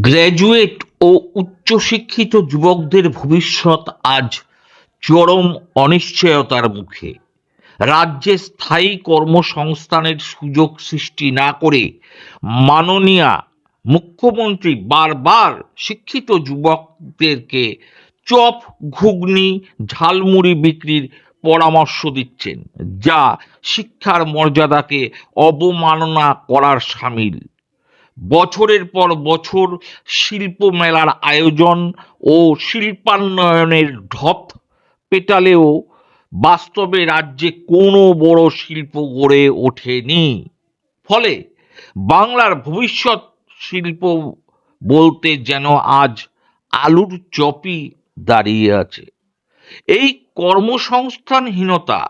Graduate ও উচ্চশিক্ষিত যুবকদের ভবিষ্যৎ আজ চরম অনিশ্চয়তার মুখে। রাজ্যে স্থায়ী কর্মসংস্থানের সুযোগ সৃষ্টি না করে মাননীয়া মুখ্যমন্ত্রী বারবার শিক্ষিত যুবকদেরকে চপ, ঘুগনি, ঝালমুড়ি বিক্রির পরামর্শ দিচ্ছেন, যা শিক্ষার মর্যাদাকে অবমাননা করার শামিল। বছরের পর বছর শিল্প মেলার আয়োজন ও শিল্পান্নয়নের ঢপ পেটালেও বাস্তবে রাজ্যে কোনো বড় শিল্প গড়ে ওঠেনি। ফলে বাংলার ভবিষ্যৎ শিল্প বলতে যেন আজ আলুর চপই দাঁড়িয়ে আছে। এই কর্মসংস্থানহীনতা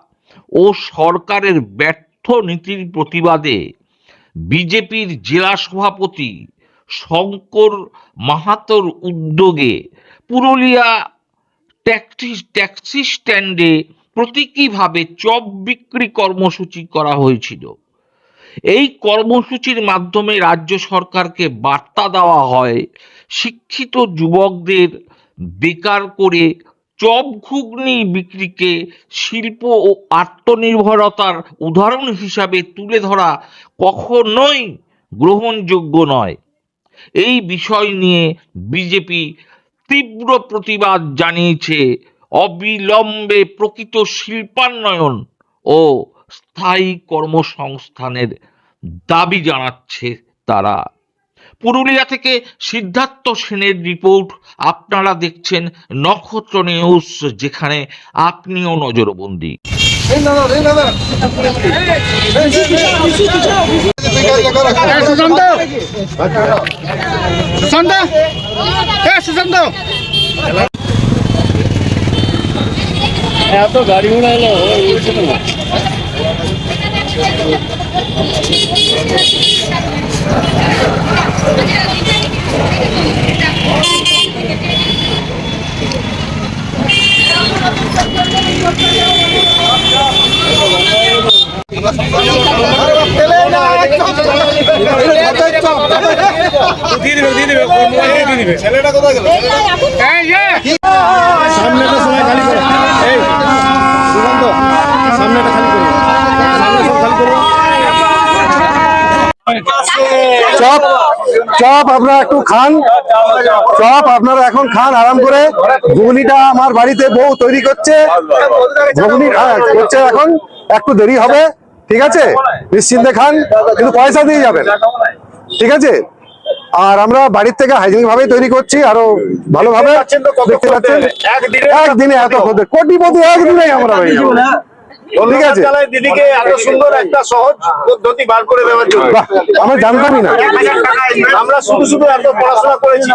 ও সরকারের ব্যর্থ নীতির প্রতিবাদে বিজেপির জেলা সভাপতি শঙ্কর মাহাতোর উদ্যোগে পুরুলিয়া ট্যাক্সি স্ট্যান্ডে প্রতীকীভাবে চপ বিক্রি কর্মসূচি করা হয়েছিল। এই কর্মসূচির মাধ্যমে রাজ্য সরকারকে বার্তা দেওয়া হয়, শিক্ষিত যুবকদের বেকার করে চপ ঘুগনি বিক্রিকে শিল্প ও আত্মনির্ভরতার উদাহরণ হিসাবে তুলে ধরা কখনোই গ্রহণযোগ্য নয়। এই বিষয় নিয়ে বিজেপি তীব্র প্রতিবাদ জানিয়েছে। অবিলম্বে প্রকৃত শিল্পান্নয়ন ও স্থায়ী কর্মসংস্থানের দাবি জানাচ্ছে তারা। পুরুলিয়া থেকে সিদ্ধার্থ সেনের রিপোর্ট। আপনারা দেখছেন নক্ষত্র নিউজ, যেখানে আপনিও নজরবন্দি। এত গাড়ি ঘোড়া এলো ছেলেটা কোথায় গেল? সামনেটা সবাই খালি করো, সামনেটা খালি করো, চপ চপ আপনারা একটু খান, চপ আপনারা এখন খান আরাম করে। ঘুগনিটা আমার বাড়িতে বউ তৈরি করছে, ঘুগনি করছে, এখন একটু দেরি হবে, ঠিক আছে? নিশ্চিন্তে খান, কিন্তু পয়সা দিয়ে যাবেন, ঠিক আছে? আর আমরা বাড়ির থেকে হাইজেনিক ভাবে তৈরি করছি, আরো ভালোভাবে দেখতে পাচ্ছেন। একদিনে এত কোটিপতি একদিনে আমরা হয়ে যাবো, ঠিক আছে? দিদিকে এত সুন্দর একটা সহজ পদ্ধতি বার করে দেওয়ার জন্য আমরা জানতামই না। আমরা শুধু শুধু এত পড়াশোনা করেছি,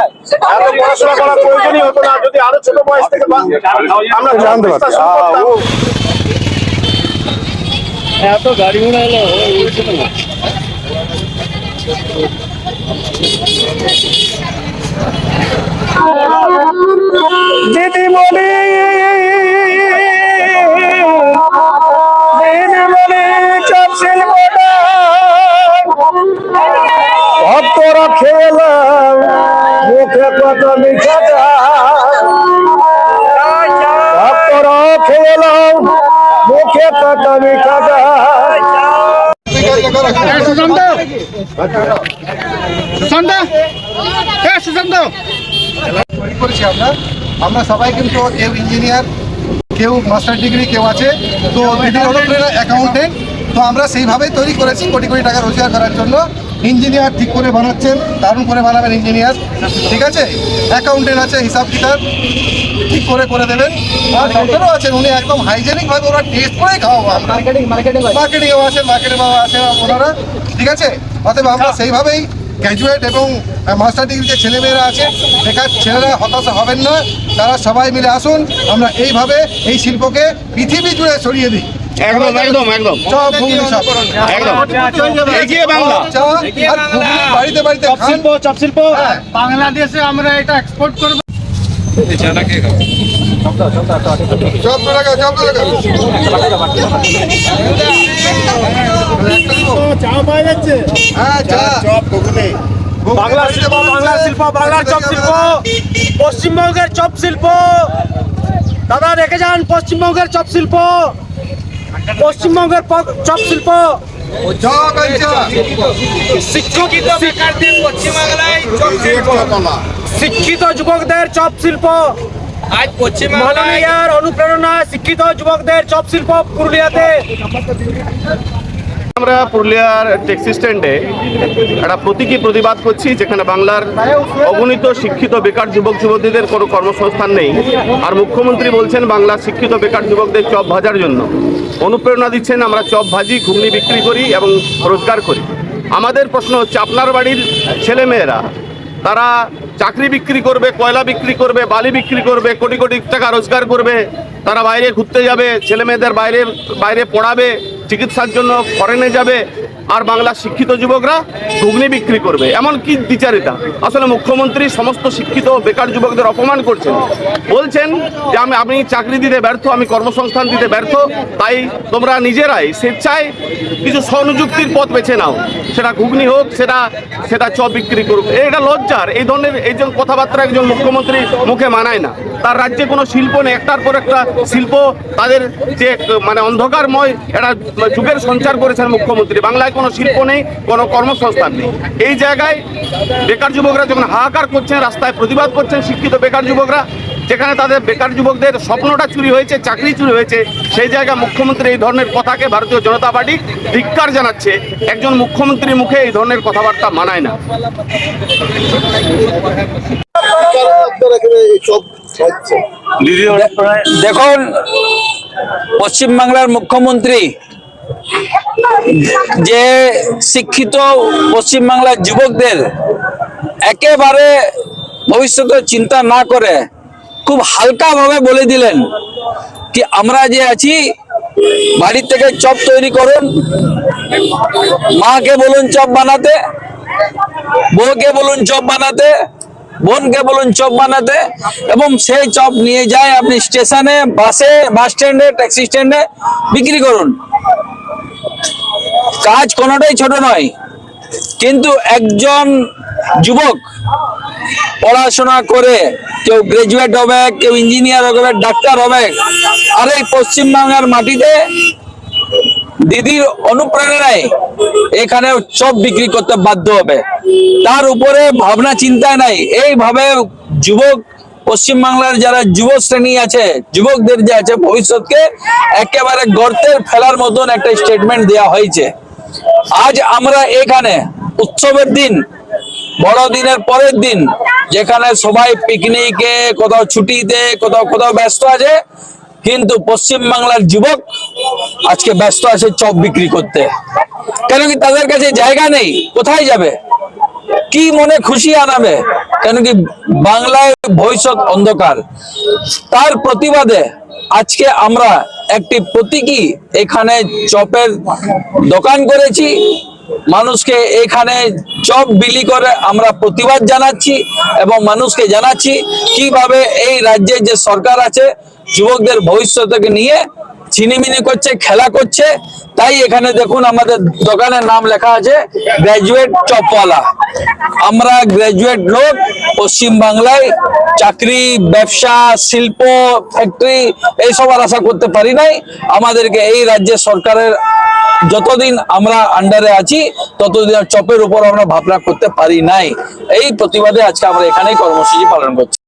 এত পড়াশোনা করার প্রয়োজনই হতো না যদি আরো ছোট বয়স থেকে আমরা জানতে পারতাম। এত গাড়ি ঘোড়া এলো দিদিমণি চপ শিল্পটা ভক্তরা খেলাম, মুখে কত মিঠাটা ভক্তরা খেলাম, মুখে কত মিঠাটা। আমরা সবাই কিন্তু কেউ ইঞ্জিনিয়ার, কেউ মাস্টার ডিগ্রি, কেউ আছে, তো দিদি হলো অ্যাকাউন্টেন্ট। তো আমরা সেইভাবেই তৈরি করেছি কোটি কোটি টাকা রোজগার করার জন্য। ইঞ্জিনিয়ার ঠিক করে বানাচ্ছেন, দারুণ করে বানাবেন ইঞ্জিনিয়ার, ঠিক আছে? অ্যাকাউন্টেন্ট আছে, হিসাব কিতাব ঠিক করে করে দেবেন। আর ডক্টরও আছেন, উনি একদম হাইজেনিকভাবে ওরা টেস্ট করেই খাওয়াবো। মার্কেটিংও আছেন, মার্কেটিং বাবা আছেন ওনারা, ঠিক আছে? অতএব আমরা সেইভাবেই গ্র্যাজুয়েট এবং মাস্টার ডিগ্রি যে ছেলেমেয়েরা আছে, বেকার ছেলেরা হতাশা হবেন না, তারা সবাই মিলে আসুন, আমরা এইভাবে এই শিল্পকে পৃথিবী জুড়ে ছড়িয়ে দিই। একদম একদম একদম চপ ঘুগনি সব একদম এগিয়ে বাংলা, বাড়িতে বাড়িতে চপ শিল্প বাংলাদেশে আমরা এটা এক্সপোর্ট করবো। চপ হ্যাঁ চা চপ ঘুগনি বাংলার শিল্প, বাংলার শিল্প, বাংলার চপ শিল্প, পশ্চিমবঙ্গের চপ শিল্প। দাদা রেখে যান পশ্চিমবঙ্গের চপ শিল্প, পশ্চিমবঙ্গের চপ শিল্প। চপ আর চা শিক্ষিত বেকারদের পশ্চিমবাংলায় চপ শিল্প, শিক্ষিত যুবকদের চপ শিল্প। আজ পশ্চিমবাংলার অনুপ্রেরণা শিক্ষিত যুবকদের চপ শিল্প পুরুলিয়াতে। আমরা পুরুলিয়ার ট্যাক্সি স্ট্যান্ডে একটা প্রতীকী প্রতিবাদ করছি, যেখানে বাংলার অগণিত শিক্ষিত বেকার যুবক যুবতীদের কোনো কর্মসংস্থান নেই, আর মুখ্যমন্ত্রী বলছেন বাংলার শিক্ষিত বেকার যুবকদের চপ ভাজার জন্য। অনুপ্রেরণা দিচ্ছেন আমরা চপ ভাজি, ঘুগনি বিক্রি করি এবং রোজগার করি। আমাদের প্রশ্ন হচ্ছে, আপনার বাড়ির ছেলেমেয়েরা তারা চাকরি বিক্রি করবে, কয়লা বিক্রি করবে, বালি বিক্রি করবে, কোটি কোটি টাকা রোজগার করবে, তারা বাইরে ঘুরতে যাবে, ছেলে মেয়েদের বাইরে পড়াবে, চিকিৎসার জন্য ফরেনে যাবে, আর বাংলার শিক্ষিত যুবকরা ঘুগনি বিক্রি করবে। এমন কি দ্বিচারিতা! আসলে মুখ্যমন্ত্রী সমস্ত শিক্ষিত বেকার যুবকদের অপমান করছেন। বলছেন যে আমি চাকরি দিতে ব্যর্থ, আমি কর্মসংস্থান দিতে ব্যর্থ, তাই তোমরা নিজেরাই স্বেচ্ছায় কিছু স্বনিযুক্তির পথ বেছে নাও, সেটা ঘুগনি হোক, সেটা চপ বিক্রি করুক। এটা লজ্জার, এই ধরনের একজন কথাবার্তা একজন মুখ্যমন্ত্রী মুখে মানায় না। তার রাজ্যে কোনো শিল্প নেই, একটার পর একটা শিল্প তাদের যে মানে অন্ধকারময় একটা যুগের সঞ্চার করেছেন মুখ্যমন্ত্রী। বাংলায় কোনো শিল্প নেই, কোনো কর্মসংস্থান নেই। এই জায়গায় বেকার যুবকরা যখন হাহাকার করছেন, রাস্তায় প্রতিবাদ করছেন শিক্ষিত বেকার যুবকরা, যেখানে তাদের বেকার যুবকদের স্বপ্নটা চুরি হয়েছে, চাকরি চুরি হয়েছে, সেই জায়গায় মুখ্যমন্ত্রী এই ধরনের কথাকে ভারতীয় জনতা পার্টি ধিক্কার জানাচ্ছে। একজন মুখ্যমন্ত্রীর মুখে এই ধরনের কথাবার্তা মানায় না। দেখুন, পশ্চিমবাংলার মুখ্যমন্ত্রী যে শিক্ষিত পশ্চিমবাংলার যুবকদের একেবারে ভবিষ্যতের চিন্তা না করে খুব হালকা ভাবে বলে দিলেন কি আমরা যে আছি বাড়ি থেকে চপ তৈরি করুন, মাকে বলুন চপ বানাতে, বউকে বলুন চপ বানাতে, বোনকে বলুন চপ বানাতে, এবং সেই চপ নিয়ে যায় আপনি স্টেশনে, বাসে, বাস স্ট্যান্ডে, ট্যাক্সি স্ট্যান্ডে বিক্রি করুন। কাজ কোনোটাই ছোট নয়, কিন্তু একজন যুবক পড়াশোনা করে কেউ গ্রাজুয়েট হবে, কেউ ইঞ্জিনিয়ার হবে, ডাক্তার হবে, আর এই পশ্চিমবাংলার মাটিতে দিদির অনুপ্রেরণায় এখানে চপ বিক্রি করতে বাধ্য হবে। তার উপরে ভাবনা চিন্তা নাই। এইভাবে যুবক পশ্চিমবাংলার যারা যুব শ্রেণী আছে, যুবকদের যে আছে, ভবিষ্যৎকে একেবারে গর্তে ফেলার মতন একটা স্টেটমেন্ট দেওয়া হয়েছে। আজ আমরা এখানে উৎসবের দিন, বড়দিনের পরের দিন, যেখানে সবাই পিকনিকে, কোথাও ছুটিতে, কোথাও ব্যস্ত আছে, কিন্তু পশ্চিমবাংলার যুবক আজকে ব্যস্ত আছে চপ বিক্রি করতে। কেন কি তাদের কাছে জায়গা নেই, কোথায় যাবে, কি মনে খুশি আনাবে? কেন কি বাংলায় ভবিষ্যৎ অন্ধকার। তার প্রতিবাদে আজকে আমরা একটি প্রতীকী এখানে চপের দোকান করেছি। মানুষকে এখানে চপ বিলি করে আমরা প্রতিবাদ জানাচ্ছি এবং মানুষকে জানাচ্ছি কিভাবে এই রাজ্যের যে সরকার আছে যুবকদের ভবিষ্যৎকে নিয়ে ছিনিমিনি করছে, খেলা করছে। তাই এখানে দেখুন আমাদের দোকানের নাম লেখা আছে গ্রাজুয়েট চপওয়ালা। আমরা গ্রাজুয়েট লোক পশ্চিম বাংলায় চাকরি, ব্যবসা, শিল্প, ফ্যাক্টরি এইসব আর আশা করতে পারি নাই। আমাদেরকে এই রাজ্যের সরকারের যতদিন আমরা আন্ডারে আছি ততদিন চপের উপর আমরা ভাবনা করতে পারি নাই। এই প্রতিবাদে আজকে আমরা এখানেই কর্মসূচি পালন করছি।